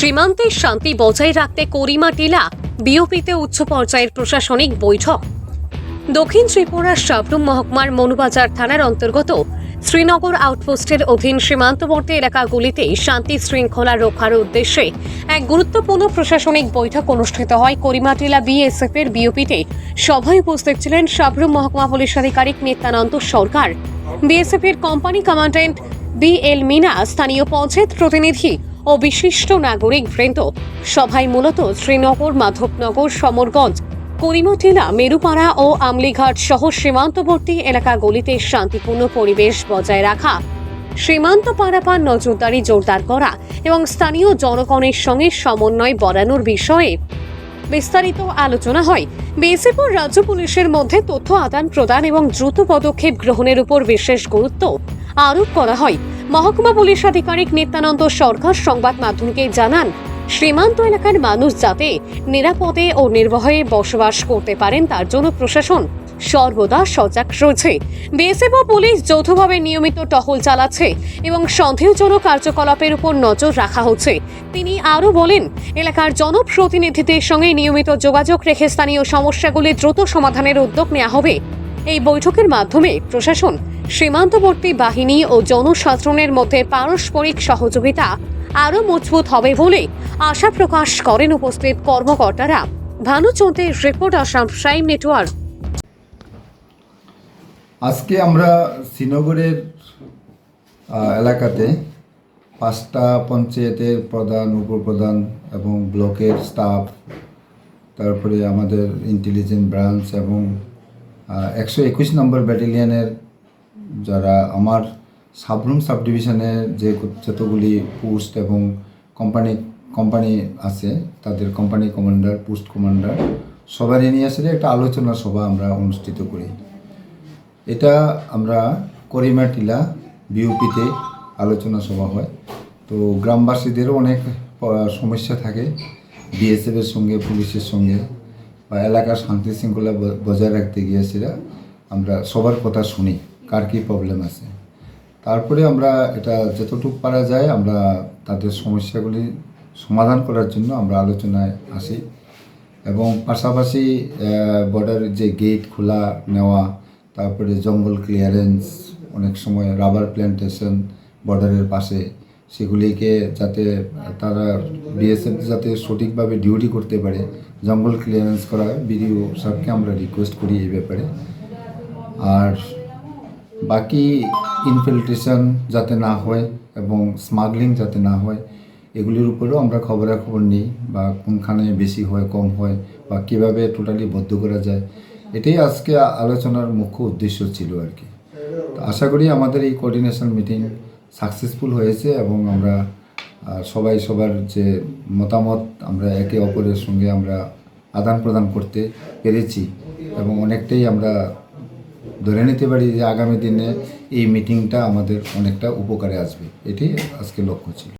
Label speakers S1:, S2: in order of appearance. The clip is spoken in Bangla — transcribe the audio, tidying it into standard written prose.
S1: সীমান্তে শান্তি বজায় রাখতে করিমা টিলা বিওপিতে উচ্চ পর্যায়ের প্রশাসনিক বৈঠক। দক্ষিণ ত্রিপুরার সাবরুম মহকুমার মনুবাজার থানার অন্তর্গত শ্রীনগর আউটপোস্টের অধীন সীমান্তবর্তী এলাকাগুলিতে শান্তি শৃঙ্খলা রক্ষার উদ্দেশ্যে এক গুরুত্বপূর্ণ প্রশাসনিক বৈঠক অনুষ্ঠিত হয় করিমাটিলা বিএসএফ এর বিওপিতে। সভায় উপস্থিত ছিলেন সাবরুম মহকুমা পুলিশ আধিকারিক নিত্যানন্দ সরকার, বিএসএফ এর কোম্পানি কমান্ড্যান্ট BL মিনা, স্থানীয় পঞ্চায়েত প্রতিনিধি ও বিশিষ্ট নাগরিক বৃন্দ। সভায় মূলত শ্রীনগর, মাধবনগর, সমরগঞ্জ, করিমাটিলা, মেরুপাড়া ও আমলিঘাট সহ সীমান্তবর্তী এলাকাগুলিতে শান্তিপূর্ণ পরিবেশ বজায় রাখা, সীমান্ত পারাপার নজরদারি জোরদার করা এবং স্থানীয় জনগণের সঙ্গে সমন্বয় বাড়ানোর বিষয়ে বিস্তারিত আলোচনা হয়। বিএসএফ ও রাজ্য পুলিশের মধ্যে তথ্য আদান প্রদান এবং দ্রুত পদক্ষেপ গ্রহণের উপর বিশেষ গুরুত্ব আরোপ করা হয়। মহকুমা পুলিশ আধিকারিক নিত্যানন্দ সরকার সংবাদ মাধ্যমকে জানান, সীমান্ত এলাকার মানুষ যাতে নিরাপদে ও নির্ভয়ে বসবাস করতে পারেন তার জন্য প্রশাসন সর্বদা সজাগ রয়েছে। বিএসএফ ও পুলিশ যৌথভাবে নিয়মিত টহল চালাচ্ছে এবং সন্দেহজনক কার্যকলাপের উপর নজর রাখা হচ্ছে। তিনি আরও বলেন, এলাকার জনপ্রতিনিধিদের সঙ্গে নিয়মিত যোগাযোগ রেখে স্থানীয় সমস্যাগুলি দ্রুত সমাধানের উদ্যোগ নেওয়া হবে। এই বৈঠকের মাধ্যমে প্রশাসন, সীমান্তবর্তী বাহিনী ও জনসাধারণের মধ্যে পারস্পরিক সহযোগিতা আরও মজবুত হবে বলে আশা প্রকাশ করেন উপস্থিত কর্মকর্তারা। ভানুচন্দ্রের রিপোর্ট, আসাম প্রাইম নেটওয়ার্ক।
S2: আজকে আমরা শ্রীনগরের এলাকাতে 5টা পঞ্চায়েতের প্রধান, উপপ্রধান এবং ব্লকের স্টাফ, তারপরে আমাদের ইন্টেলিজেন্স ব্রাঞ্চ এবং 121 নম্বর ব্যাটালিয়নের যারা আমার সাবরুম সাব ডিভিশনের যতগুলি পোস্ট এবং কোম্পানি আছে তাদের কোম্পানি কমান্ডার, পোস্ট কমান্ডার সবারই নিয়ে আসলে একটা আলোচনা সভা আমরা অনুষ্ঠিত করি। এটা আমরা করিমাটিলা বিওপিতে আলোচনা সভা হয়। তো গ্রামবাসীদেরও অনেক সমস্যা থাকে বিএসএফের সঙ্গে, পুলিশের সঙ্গে বা এলাকার শান্তি শৃঙ্খলা বজায় রাখতে গিয়ে সেটা আমরা সবার কথা শুনি, কার কী প্রবলেম আছে। তারপরে আমরা এটা যতটুকু পারা যায় আমরা তাদের সমস্যাগুলি সমাধান করার জন্য আমরা আলোচনায় আসি এবং পাশাপাশি বর্ডারের যে গেট খোলা নেওয়া, তারপরে জঙ্গল ক্লিয়ারেন্স, অনেক সময় রাবার প্ল্যান্টেশন বর্ডারের পাশে, সেগুলিকে যাতে তারা বিএসএফ যাতে সঠিকভাবে ডিউটি করতে পারে জঙ্গল ক্লিয়ারেন্স করা হয়। বিডিও সাহেবকে আমরা রিকোয়েস্ট করি এই ব্যাপারে। আর বাকি ইনফিল্ট্রেশন যাতে না হয় এবং স্মাগলিং যাতে না হয় এগুলির উপরেও আমরা খবরাখবর নিই, বা কোনখানে বেশি হয়, কম হয়, বা কীভাবে টোটালি বদ্ধ করা যায়। এটাই আজকে আলোচনার মুখ্য উদ্দেশ্য ছিল আর কি। তো আশা করি আমাদের এই কোঅর্ডিনেশন মিটিং সাকসেসফুল হয়েছে এবং আমরা সবাই সবার যে মতামত আমরা একে অপরের সঙ্গে আমরা আদান প্রদান করতে পেরেছি এবং অনেকটাই আমরা ধরে নিতে পারি যে আগামী দিনে এই মিটিংটা আমাদের অনেকটা উপকারে আসবে। এটি আজকে লক্ষ্য ছিল।